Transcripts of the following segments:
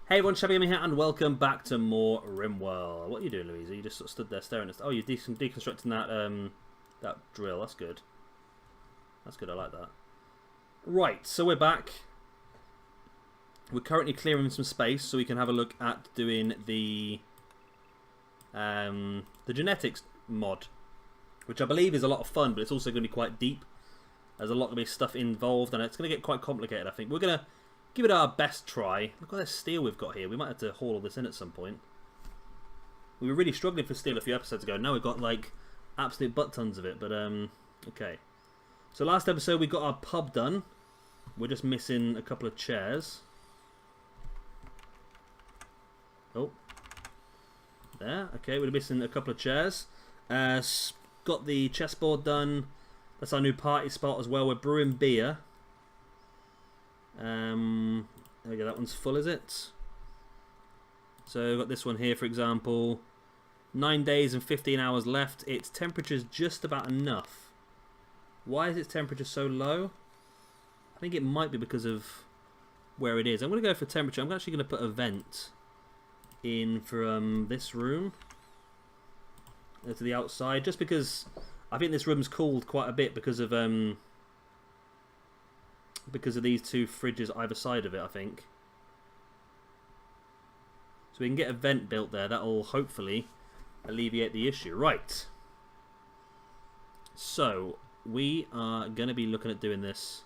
Hey everyone, Shabby Gamer here, and welcome back to more Rimworld. What are you doing, Louisa? You just sort of stood there staring at us. Oh, you're deconstructing that drill. That's good. That's good. I like that. Right, so we're back. We're currently clearing some space so we can have a look at doing the genetics mod, which I believe is a lot of fun, but it's also going to be quite deep. There's a lot of stuff involved, and it's going to get quite complicated. I think we're going to give it our best try. Look at this steel we've got here. We might have to haul all this in at some point. We were really struggling for steel a few episodes ago. Now we've got like absolute butt tons of it. But okay. So last episode we got our pub done. We're just missing a couple of chairs. Oh, there. Okay, we're missing a couple of chairs. Got the chessboard done. That's our new party spot as well. We're brewing beer. There we go, that one's full, is it? So I've got this one here, for example. 9 days and 15 hours left. Its temperature's just about enough. Why is its temperature so low? I think it might be because of where it is. I'm going to go for temperature. I'm actually going to put a vent in from this room to the outside, just because I think this room's cooled quite a bit because of these two fridges either side of it, I think. So we can get a vent built there. That'll hopefully alleviate the issue. Right. So we are going to be looking at doing this.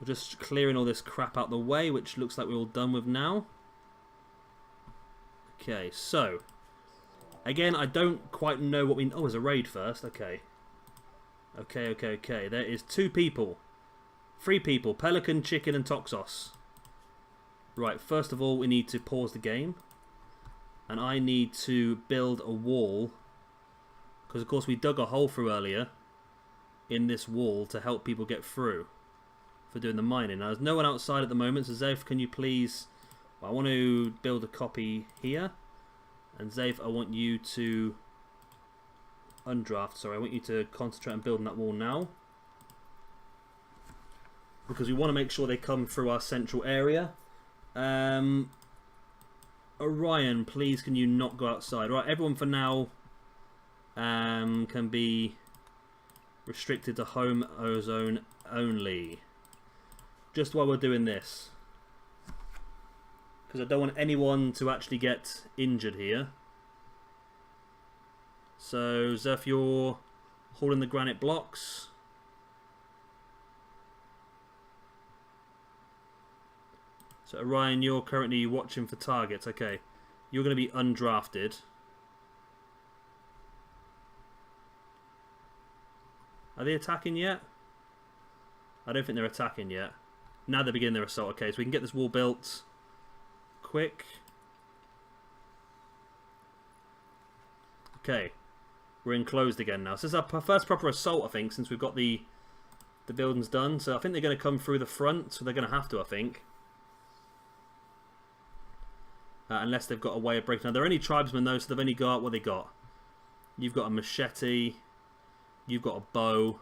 We're just clearing all this crap out the way, which looks like we're all done with now. Okay, so again, I don't quite know what we... Oh, there's a raid first. Okay. Okay. There is 2 people. 3 people, Pelican, Chicken and Toxos. Right, first of all we need to pause the game. And I need to build a wall. Because of course we dug a hole through earlier in this wall to help people get through for doing the mining. Now there's no one outside at the moment, so Zaif, can you please... Well, I want to build a copy here. And Zaif, I want you to... Undraft, sorry, I want you to concentrate on building that wall now. Because we want to make sure they come through our central area. Orion, please can you not go outside? Right, everyone for now can be restricted to home ozone only. Just while we're doing this. Because I don't want anyone to actually get injured here. So, Zeph, you're hauling the granite blocks. So Orion, you're currently watching for targets. Okay, you're going to be undrafted. Are they attacking yet? I don't think they're attacking yet. Now they're beginning their assault. Okay, so we can get this wall built quick. Okay, we're enclosed again now. So this is our first proper assault, I think, since we've got the buildings done. So I think they're going to come through the front, so they're going to have to, I think. Unless they've got a way of breaking. Now, there are any tribesmen though, so they've only got what they got. You've got a machete, you've got a bow,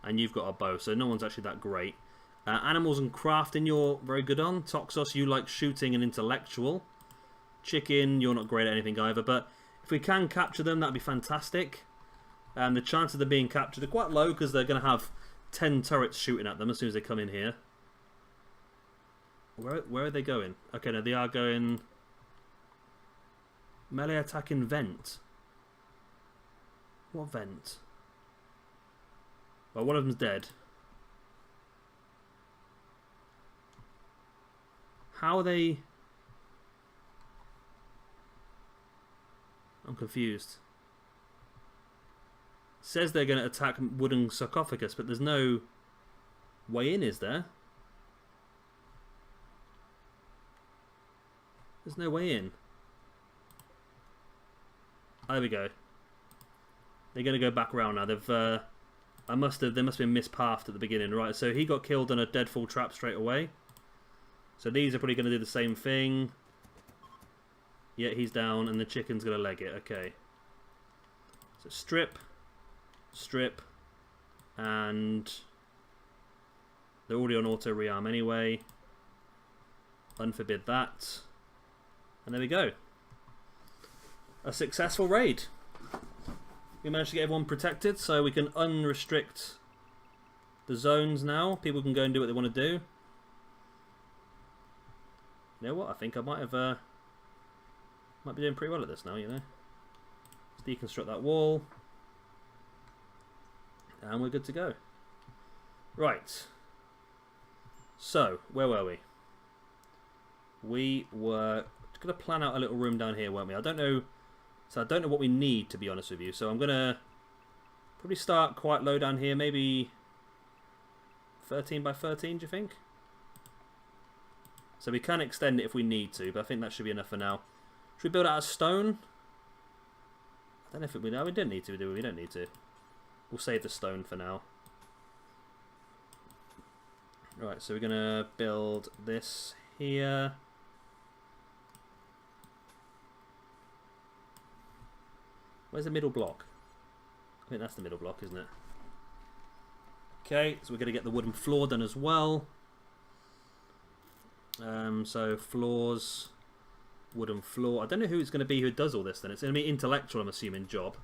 and you've got a bow. So no one's actually that great. Animals and crafting, you're very good on. Toxos, you like shooting and intellectual. Chicken, you're not great at anything either. But if we can capture them, that'd be fantastic. And the chances of them being captured are quite low because they're going to have 10 turrets shooting at them as soon as they come in here. Where are they going? Okay, no, they are going... Melee attacking vent. What vent? Well, one of them's dead. How are they... I'm confused. It says they're going to attack wooden sarcophagus, but there's no way in, is there? There's no way in. Oh, there we go. They're going to go back round now. They've, there must have been mispathed at the beginning, right? So he got killed on a deadfall trap straight away. So these are probably going to do the same thing. Yeah, he's down, and the chicken's going to leg it. Okay. So strip, and they're already on auto rearm anyway. Unforbid that. And there we go. A successful raid. We managed to get everyone protected, so we can unrestrict the zones now. People can go and do what they want to do. You know what? I think I might be doing pretty well at this now, you know. Let's deconstruct that wall. And we're good to go. Right. So, where were we? We were going to plan out a little room down here, weren't we? I don't know. So I don't know what we need, to be honest with you. So I'm going to probably start quite low down here. Maybe 13 by 13, do you think? So we can extend it if we need to, but I think that should be enough for now. Should we build it out of stone? I don't know if it would. No, we didn't need to, do we? We don't need to. We'll save the stone for now. Right, so we're going to build this here. Where's the middle block? I think that's the middle block, isn't it? Okay, so we're going to get the wooden floor done as well. So floors, wooden floor. I don't know who it's going to be who does all this then. It's going to be intellectual, I'm assuming, job.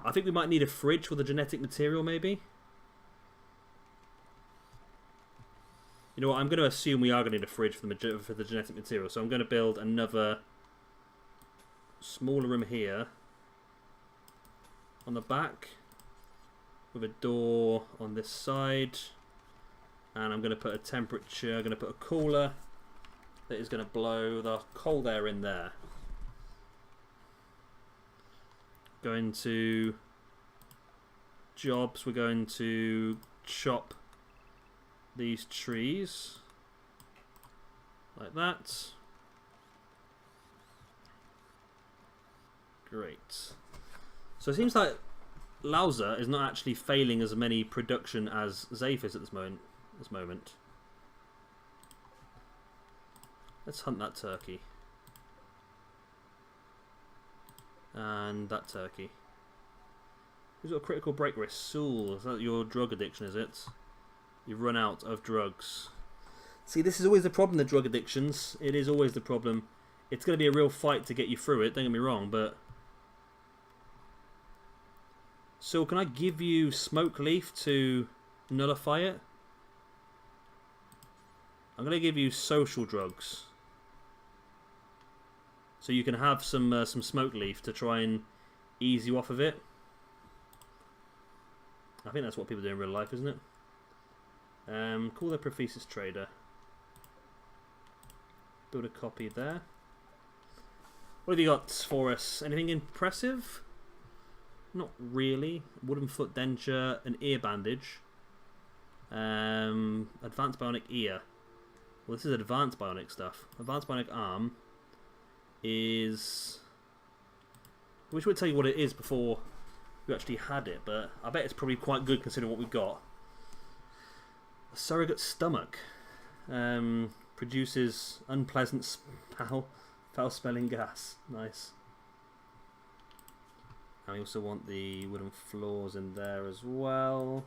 I think we might need a fridge for the genetic material, maybe. You know what, I'm going to assume we are going to need a fridge for the genetic material. So I'm going to build another smaller room here on the back with a door on this side. And I'm going to put a temperature, I'm going to put a cooler that is going to blow the cold air in there. Going to jobs, we're going to chop these trees like that. Great. So it seems like Lauza is not actually failing as many production as Zaif is at this moment. Let's hunt that turkey. And that turkey. Who's got a critical break risk? Soul, is that your drug addiction, is it? You've run out of drugs. See, this is always the problem, the drug addictions. It is always the problem. It's going to be a real fight to get you through it, don't get me wrong, but... So, can I give you smoke leaf to nullify it? I'm going to give you social drugs. So you can have some smoke leaf to try and ease you off of it. I think that's what people do in real life, isn't it? Call the Prophesis Trader. Build a copy there. What have you got for us? Anything impressive? Not really. Wooden foot denture, an ear bandage. Advanced bionic ear. Well, this is advanced bionic stuff. Advanced bionic arm is... I wish we'd tell you what it is before we actually had it, but I bet it's probably quite good considering what we've got. A surrogate stomach. Produces unpleasant foul-smelling gas. Nice. And we also want the wooden floors in there as well.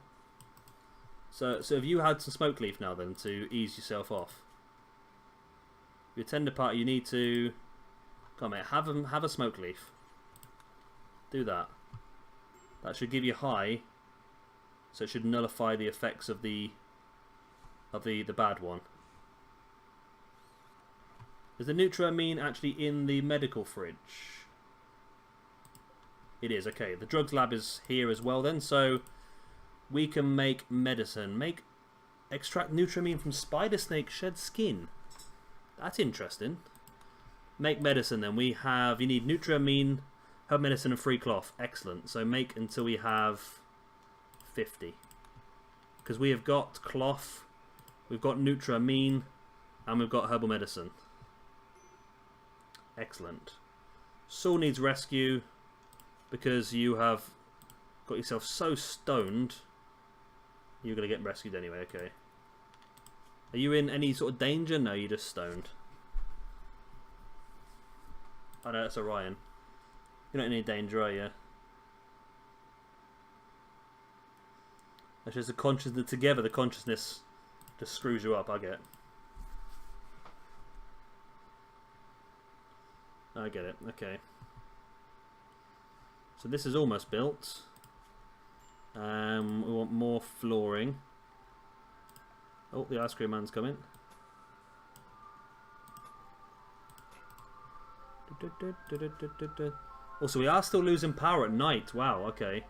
So have you had some smoke leaf now then to ease yourself off? Your tender party, you need to... Come on, mate, have a smoke leaf. Do that. That should give you high, so it should nullify the effects of the bad one. Is the Nutramine actually in the medical fridge? It is, okay. The drugs lab is here as well then, so we can make medicine. Extract Nutramine from spider snake shed skin. That's interesting. Make medicine then. You need Nutramine, herb medicine and free cloth. Excellent. So make until we have 50. Because we have got cloth, we've got Nutramine, and we've got herbal medicine. Excellent. Saul needs rescue because you have got yourself so stoned. You're going to get rescued anyway, okay. Are you in any sort of danger? No, you're just stoned. Oh no, that's Orion. You're not in any danger, are you? That's just the consciousness. Together, the consciousness just screws you up, I get. I get it. Okay. So this is almost built. We want more flooring. Oh, the ice cream man's coming. Also, we are still losing power at night. Wow, okay.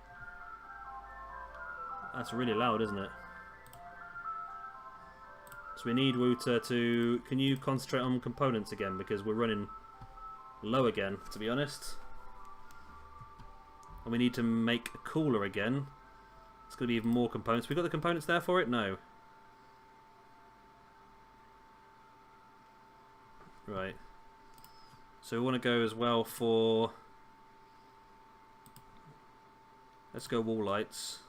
That's really loud, isn't it? So we need Wouter to... Can you concentrate on components again? Because we're running low again, to be honest. And we need to make a cooler again. It's going to be even more components. We got the components there for it? No. Right. So we want to go as well for... Let's go wall lights.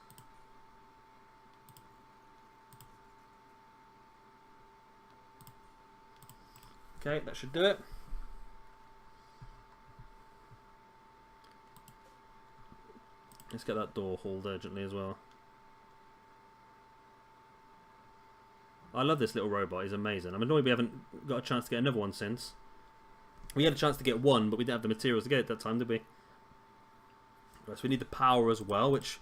Okay, that should do it. Let's get that door hauled urgently as well. I love this little robot, he's amazing. I'm annoyed we haven't got a chance to get another one since. We had a chance to get one, but we didn't have the materials to get it that time, did we? Right, so we need the power as well, which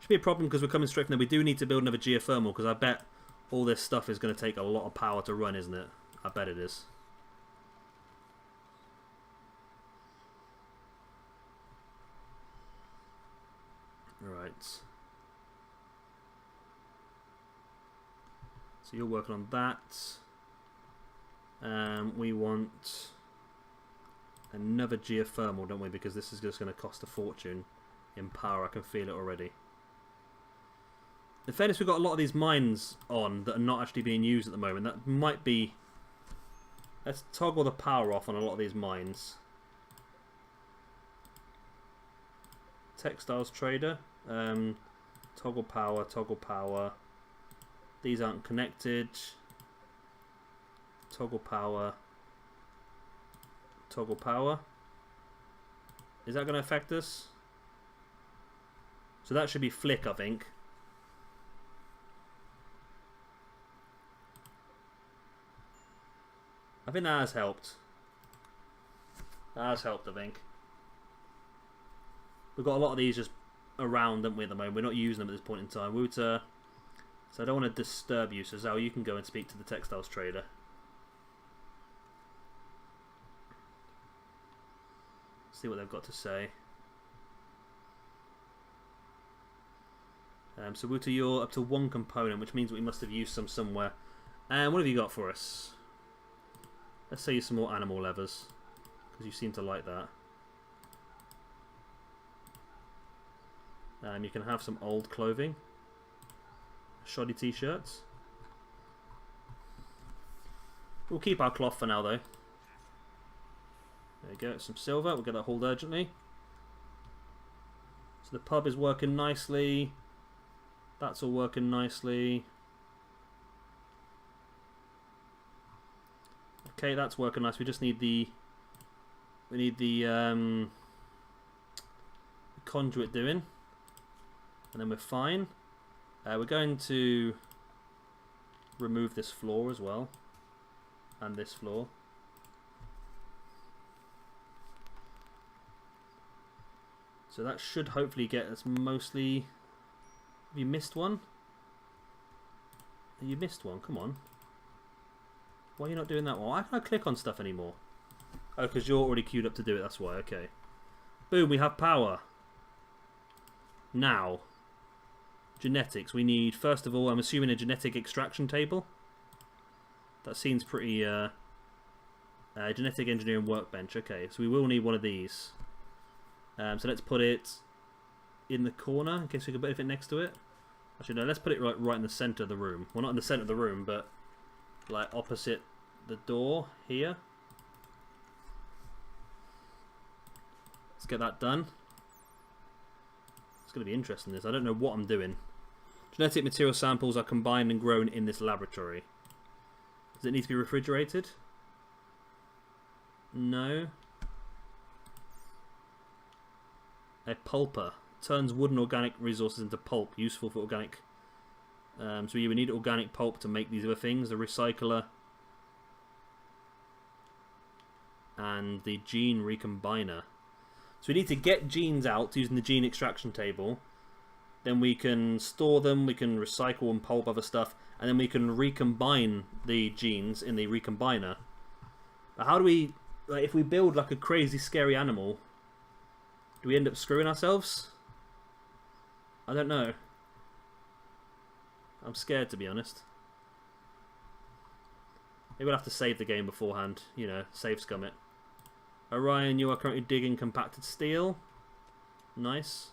should be a problem because we're coming straight from there. We do need to build another geothermal because I bet all this stuff is going to take a lot of power to run, isn't it? I bet it is. Right. So you're working on that. We want another geothermal, don't we? Because this is just going to cost a fortune in power. I can feel it already. In fairness, we've got a lot of these mines on that are not actually being used at the moment. That might be... Let's toggle the power off on a lot of these mines. Textiles trader. Toggle power, toggle power. These aren't connected. Toggle power. Toggle power. Is that going to affect us? So that should be flick, I think. I think that has helped. That has helped, I think. We've got a lot of these just around, don't we, at the moment? We're not using them at this point in time. Wouter. So I don't want to disturb you, so Zal, you can go and speak to the textiles trader. See what they've got to say. So Wouter, you're up to one component, which means we must have used some somewhere. And what have you got for us? Let's say some more animal levers, because you seem to like that. You can have some old clothing. Shoddy t-shirts. We'll keep our cloth for now, though. There we go, some silver. We'll get that hauled urgently. So the pub is working nicely. That's all working nicely. Okay, that's working nice. We just need the... We need the conduit doing. And then we're fine. We're going to remove this floor as well. And this floor. So that should hopefully get us mostly... Have you missed one? You missed one, come on. Why are you not doing that one? Why can't I click on stuff anymore? Oh, because you're already queued up to do it, that's why, okay. Boom, we have power. Now. Genetics, we need, first of all, I'm assuming a genetic extraction table. That seems pretty, genetic engineering workbench, okay. So we will need one of these. So let's put it in the corner, in case we can put it next to it. Actually, no, let's put it right in the centre of the room. Well, not in the centre of the room, but like opposite the door here. Let's get that done. It's going to be interesting, this. I don't know what I'm doing. Genetic material samples are combined and grown in this laboratory. Does it need to be refrigerated? No. A pulper. Turns wood and organic resources into pulp, useful for organic. So you would need organic pulp to make these other things. A recycler. and the gene recombiner. So we need to get genes out using the gene extraction table. Then we can store them, we can recycle and pulp other stuff, and then we can recombine the genes in the recombiner. But how do we, like, if we build like a crazy scary animal, do we end up screwing ourselves? I don't know. I'm scared, to be honest. Maybe we'll have to save the game beforehand, you know, save scum it. Orion, you are currently digging compacted steel. Nice.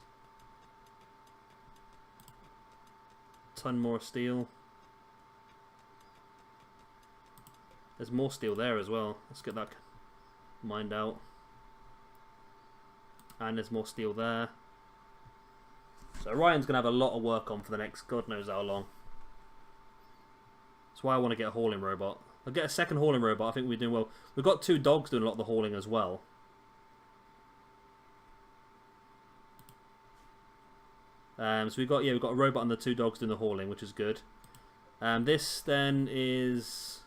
Ton more steel. There's more steel there as well. Let's get that mined out. And there's more steel there. So Orion's going to have a lot of work on for the next God knows how long. That's why I want to get a hauling robot. I'll get a second hauling robot. I think we're doing well. We've got 2 dogs doing a lot of the hauling as well. So we've got a robot and the 2 dogs doing the hauling, which is good. This then is,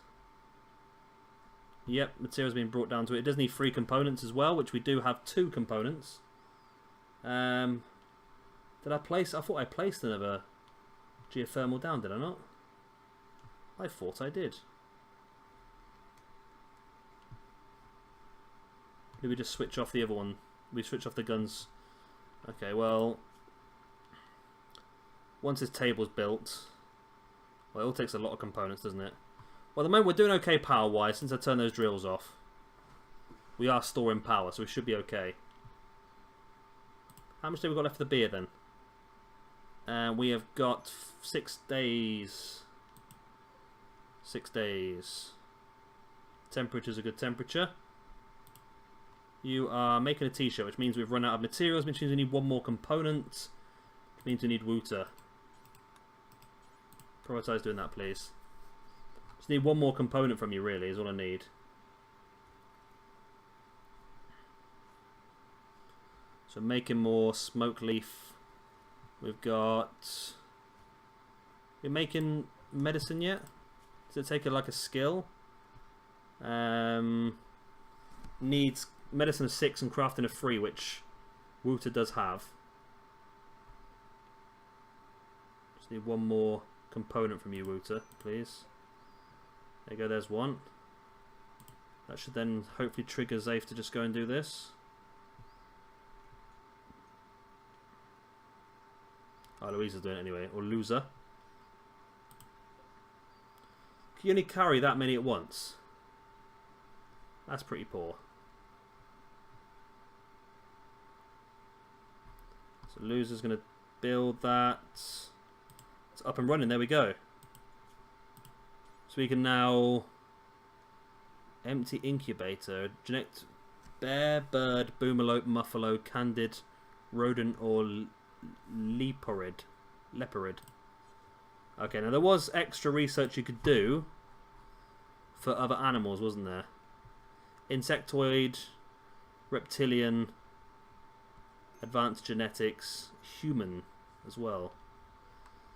yep, material's being brought down to it. It does need 3 components as well, which we do have 2 components. Did I place? I thought I placed another geothermal down. Did I not? I thought I did. Did we just switch off the other one? We switch off the guns. Okay, well, once this table's built, well, it all takes a lot of components, doesn't it? Well, at the moment we're doing okay power-wise since I turned those drills off. We are storing power, so we should be okay. How much do we got left for the beer then? We have got 6 days. 6 days. Temperature's a good temperature. You are making a t-shirt, which means we've run out of materials, which means we need 1 more component. Which means we need water. Prioritise doing that, please. Just need 1 more component from you, really, is all I need. So making more smoke leaf. We've got... We're making medicine yet? Does it take like a skill? Needs medicine of 6 and crafting of 3, which Wouter does have. Just need 1 more component from you, Wouter, please. There you go, there's 1. That should then hopefully trigger Zafe to just go and do this. Oh, Louisa's doing it anyway, or Loser. Can you only carry that many at once? That's pretty poor. So Loser's going to build that. It's up and running, there we go. So we can now empty incubator, genect bear, bird, boomalope, muffalo, candid, rodent, or leporid. Okay, now there was extra research you could do for other animals, wasn't there? Insectoid, reptilian, advanced genetics, human as well.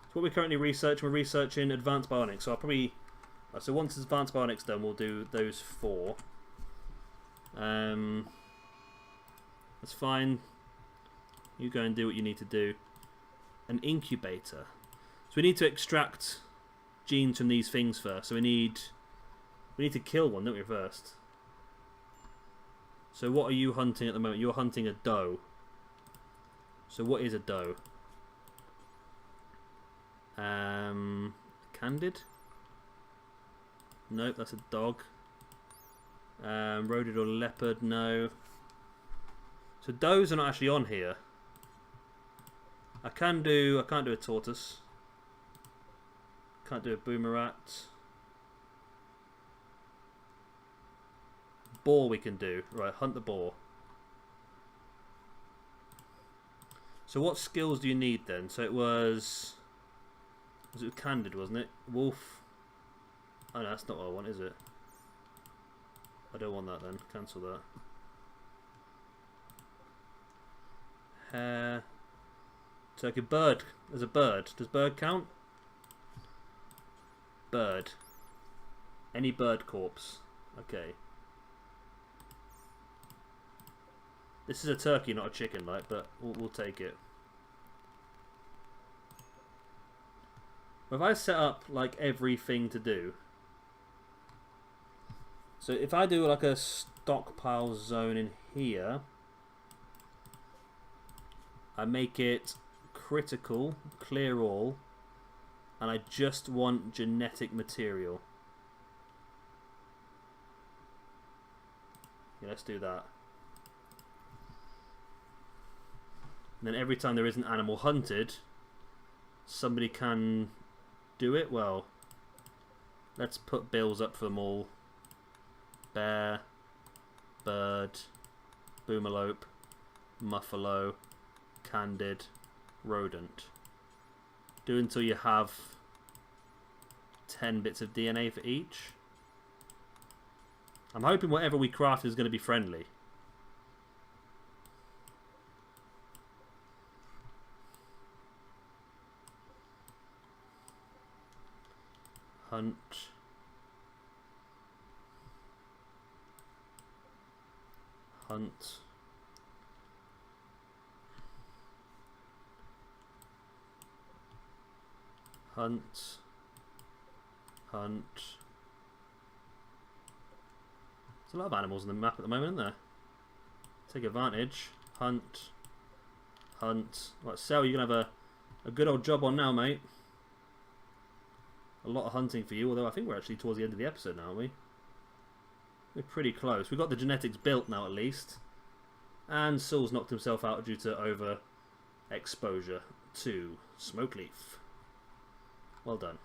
So what we're currently researching, we're researching advanced bionics. So I'll probably, so once advanced bionics done, we'll do those 4. That's fine. You go and do what you need to do. An incubator. So we need to extract genes from these things first. So we need to kill one, don't we, first? So what are you hunting at the moment? You're hunting a doe. So what is a doe? Candid? Nope, that's a dog. Rodent or leopard? No. So does are not actually on here. I can't do a tortoise. Can't do a boomerat. Boar we can do. Right, hunt the boar. So what skills do you need then? So it was candid, wasn't it? Wolf. Oh no, that's not what I want, is it? I don't want that then. Cancel that. Hare. Turkey. Bird. There's a bird. Does bird count? Bird. Any bird corpse. Okay. This is a turkey, not a chicken, like, but we'll take it. If I set up like everything to do, so if I do like a stockpile zone in here, I make it critical, clear all, and I just want genetic material. Yeah, let's do that. And then every time there is an animal hunted, somebody can do it. Well, let's put bills up for them all. Bear, bird, boomalope, muffalo, candid, rodent. Do until you have 10 bits of DNA for each. I'm hoping whatever we craft is going to be friendly. Hunt. Hunt. Hunt. Hunt. There's a lot of animals on the map at the moment, isn't there? Take advantage. Hunt. Hunt. Right, Sel, you're going to have a good old job on now, mate. A lot of hunting for you, although I think we're actually towards the end of the episode now, aren't we? We're pretty close. We've got the genetics built now, at least. And Saul's knocked himself out due to over-exposure to smoke leaf. Well done.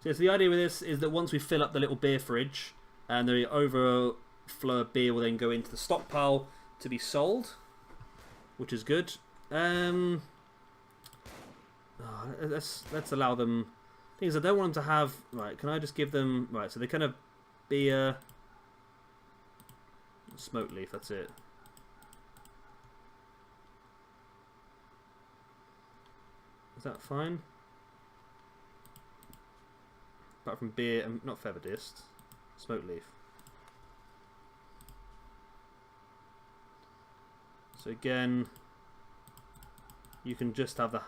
So the idea with this is that once we fill up the little beer fridge, and the overflow of beer will then go into the stockpile to be sold, which is good. Let's allow them... Things I don't want them to have... Right, can I just give them... Right, so they kind of beer... Smoke leaf, that's it. Is that fine? Apart from beer and not feather dist. Smoke leaf. So again, you can just have the...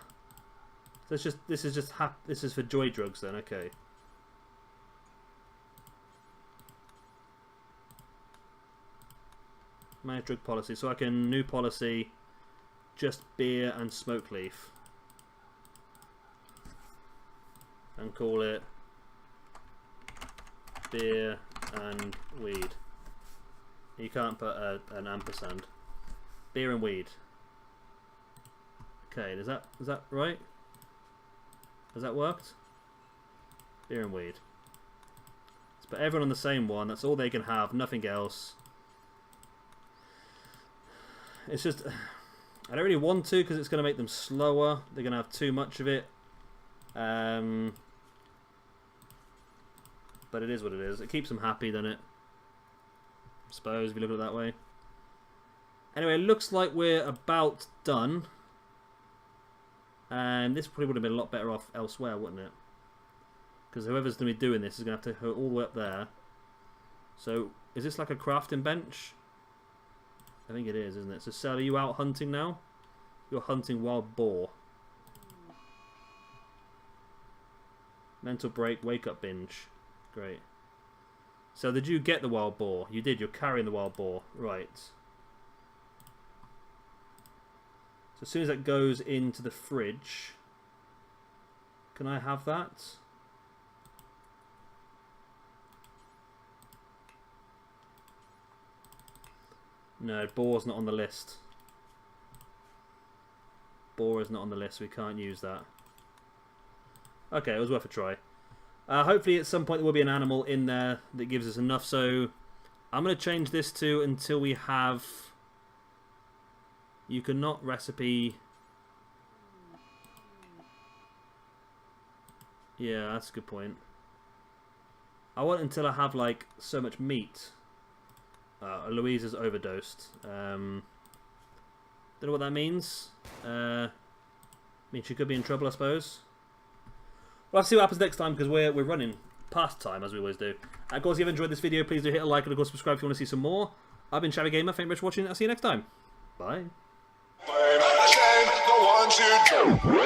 This is for joy drugs then, okay. Manage drug policy, so I can new policy just beer and smoke leaf. And call it beer and weed. You can't put an ampersand. Beer and weed. Okay, is that right? Has that worked? Beer and weed. Let's put everyone on the same one. That's all they can have. Nothing else. It's just... I don't really want to because it's going to make them slower. They're going to have too much of it. But it is what it is. It keeps them happy, doesn't it? I suppose, if you look at it that way. Anyway, it looks like we're about done. And this probably would have been a lot better off elsewhere, wouldn't it? Because whoever's going to be doing this is going to have to go all the way up there. So, is this like a crafting bench? I think it is, isn't it? So, Sal, are you out hunting now? You're hunting wild boar. Mental break, wake up binge. Great. So, did you get the wild boar? You did, you're carrying the wild boar. Right. So as soon as that goes into the fridge, can I have that? No, boar's not on the list. Boar is not on the list, we can't use that. Okay, it was worth a try. Hopefully at some point there will be an animal in there that gives us enough, so I'm going to change this to until we have... You cannot recipe... Yeah, that's a good point. I want until I have like so much meat. Louise is overdosed. Don't know what that means. I mean, she could be in trouble, I suppose. Well, I'll see what happens next time because we're running past time as we always do. Of course, if you've enjoyed this video, please do hit a like and of course subscribe if you want to see some more. I've been Shabby Gamer. Thank you very much for watching. I'll see you next time. Bye. Shame, the ones who do.